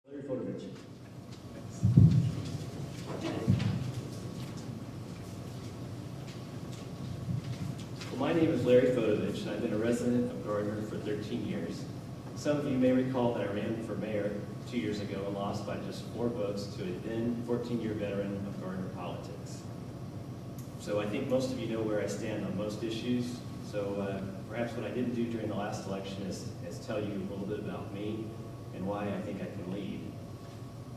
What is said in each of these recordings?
Fotovich. Well, my name is Larry Fotovich, and I've been a resident of Gardner for 13 years. Some of you may recall that I ran for mayor 2 years ago and lost by just 4 votes to a then 14-year veteran of Gardner politics. So I think most of you know where I stand on most issues. So perhaps what I didn't do during the last election is tell you a little bit about me and why I think I can lead.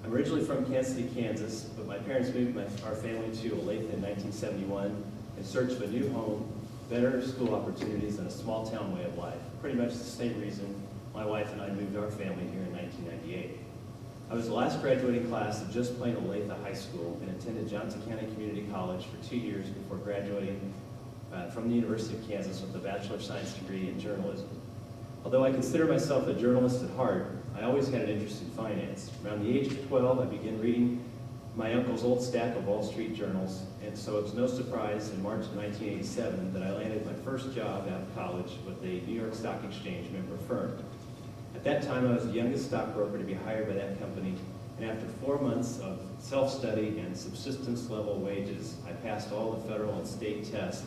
I'm originally from Kansas City, Kansas, but my parents moved our family to Olathe in 1971 in search of a new home, better school opportunities, and a small town way of life. Pretty much the same reason my wife and I moved our family here in 1998. I was the last graduating class of just plain Olathe High School and attended Johnson County Community College for 2 years before graduating from the University of Kansas with a Bachelor of Science degree in journalism. Although I consider myself a journalist at heart, I always had an interest in finance. Around the age of 12, I began reading my uncle's old stack of Wall Street journals, and so it was no surprise in March of 1987 that I landed my first job out of college with a New York Stock Exchange member firm. At that time, I was the youngest stockbroker to be hired by that company, and after 4 months of self-study and subsistence-level wages, I passed all the federal and state tests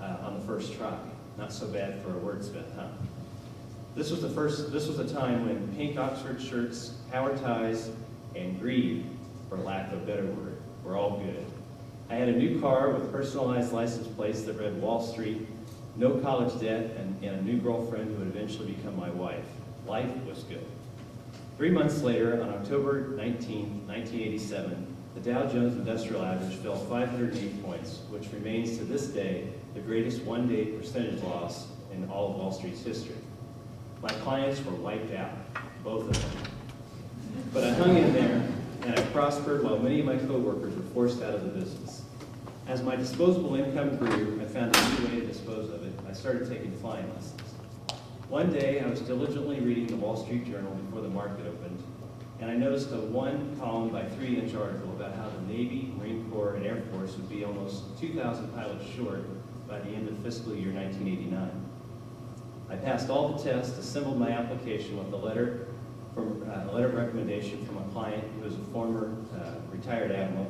on the first try. Not so bad for a wordsmith, huh? This was a time when pink Oxford shirts, power ties, and greed, for lack of a better word, were all good. I had a new car with personalized license plates that read Wall Street, no college debt, and a new girlfriend who would eventually become my wife. Life was good. 3 months later, on October 19, 1987, the Dow Jones Industrial Average fell 508 points, which remains to this day the greatest one-day percentage loss in all of Wall Street's history. My clients were wiped out, both of them. But I hung in there, and I prospered while many of my coworkers were forced out of the business. As my disposable income grew, I found a new way to dispose of it. I started taking flying lessons. One day, I was diligently reading the Wall Street Journal before the market opened, and I noticed a 1-column by 3-inch article about how the Navy, Marine Corps, and Air Force would be almost 2,000 pilots short by the end of fiscal year 1989. I passed all the tests, assembled my application with a letter of recommendation from a client who was a former retired admiral,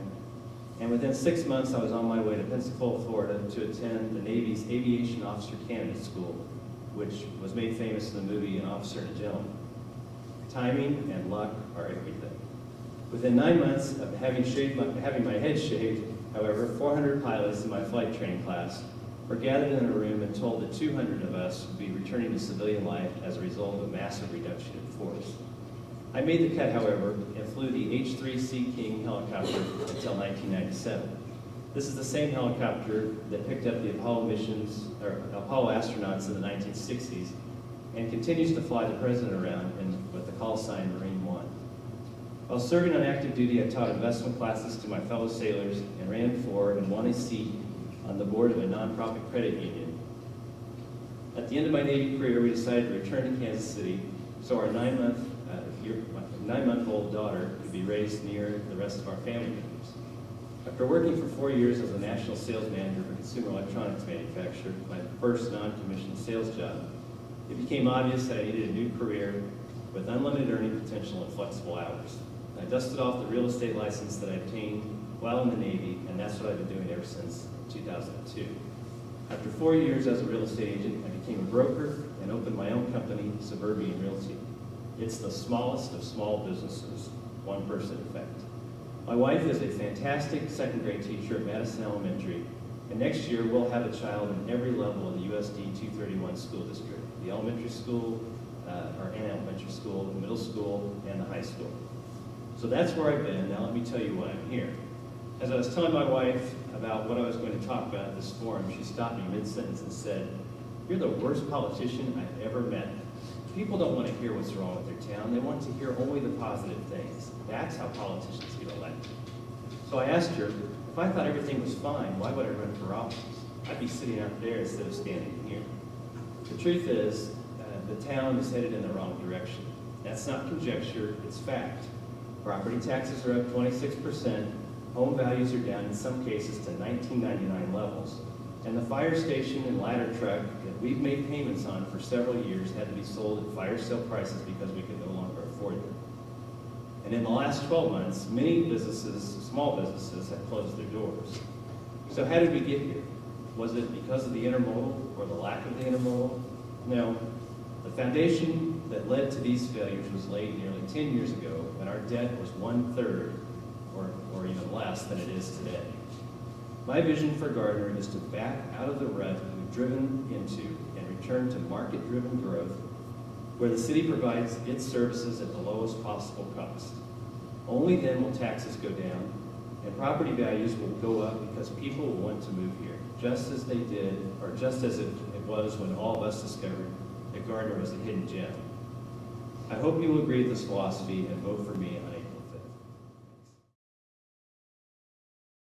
and within 6 months I was on my way to Pensacola, Florida to attend the Navy's Aviation Officer Candidate School, which was made famous in the movie An Officer and a Gentleman. Timing and luck are everything. Within 9 months of having my head shaved, however, 400 pilots in my flight training class were gathered in a room and told that 200 of us would be returning to civilian life as a result of a massive reduction in force. I made the cut, however, and flew the H-3 Sea King helicopter until 1997. This is the same helicopter that picked up the Apollo astronauts in the 1960s and continues to fly the president around with the call sign Marine One. While serving on active duty, I taught investment classes to my fellow sailors and ran for and won a seat on the board of a nonprofit credit union. At the end of my Navy career, we decided to return to Kansas City so our 9-month-old daughter could be raised near the rest of our family members. After working for 4 years as a national sales manager for a consumer electronics manufacturer, my first non-commissioned sales job, it became obvious that I needed a new career with unlimited earning potential and flexible hours. I dusted off the real estate license that I obtained while in the Navy, and that's what I've been doing ever since 2002. After 4 years as a real estate agent, I became a broker and opened my own company, Suburban Realty. It's the smallest of small businesses, one person effect. My wife is a fantastic second-grade teacher at Madison Elementary, and next year we'll have a child in every level of the USD 231 school district, the elementary school, the middle school, and the high school. So that's where I've been. Now let me tell you why I'm here. As I was telling my wife about what I was going to talk about at this forum, she stopped me mid-sentence and said, "You're the worst politician I've ever met. People don't want to hear what's wrong with their town. They want to hear only the positive things. That's how politicians get elected." So I asked her, if I thought everything was fine, why would I run for office? I'd be sitting out there instead of standing here. The truth is, the town is headed in the wrong direction. That's not conjecture, it's fact. Property taxes are up 26%, home values are down in some cases to 1999 levels, and the fire station and ladder truck that we've made payments on for several years had to be sold at fire sale prices because we could no longer afford them. And in the last 12 months, many businesses, small businesses, have closed their doors. So how did we get here? Was it because of the intermodal or the lack of the intermodal? No. The foundation that led to these failures was laid nearly 10 years ago when our debt was 1/3 or even less than it is today. My vision for Gardner is to back out of the rut we've driven into and return to market-driven growth where the city provides its services at the lowest possible cost. Only then will taxes go down and property values will go up because people will want to move here, just as they did, or just as it was when all of us discovered that Gardner was a hidden gem. I hope you will agree with this philosophy and vote for me on